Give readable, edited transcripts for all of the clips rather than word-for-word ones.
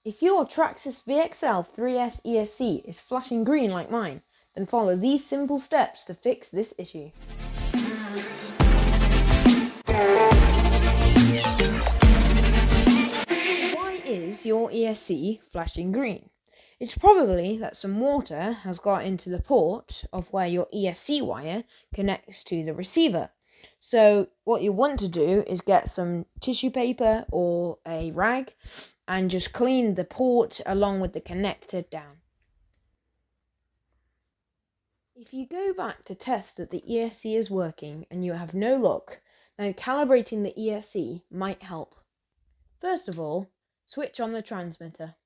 If your Traxxas VXL ESC is flashing green like mine, then follow these simple steps to fix this issue. Why is your ESC flashing green? It's probably that some water has got into the port of where your ESC wire connects to the receiver. So what you want to do is get some tissue paper or a rag and just clean the port along with the connector down. If you go back to test that the ESC is working and you have no luck, then calibrating the ESC might help. First of all, switch on the transmitter.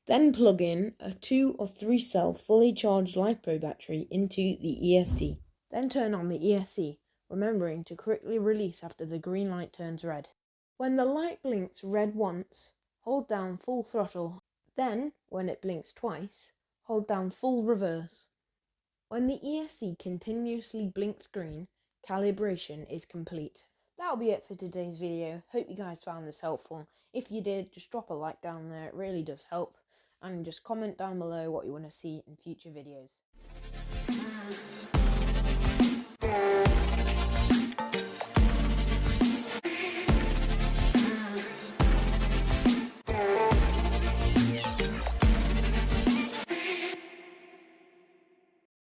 Then plug in a 2 or 3 cell fully charged LiPo battery into the ESC. Then turn on the ESC, remembering to quickly release after the green light turns red. When the light blinks red once, hold down full throttle. Then, when it blinks twice, hold down full reverse. When the ESC continuously blinks green, calibration is complete. That'll be it for today's video. Hope you guys found this helpful. If you did, just drop a like down there, it really does help. And just comment down below what you want to see in future videos.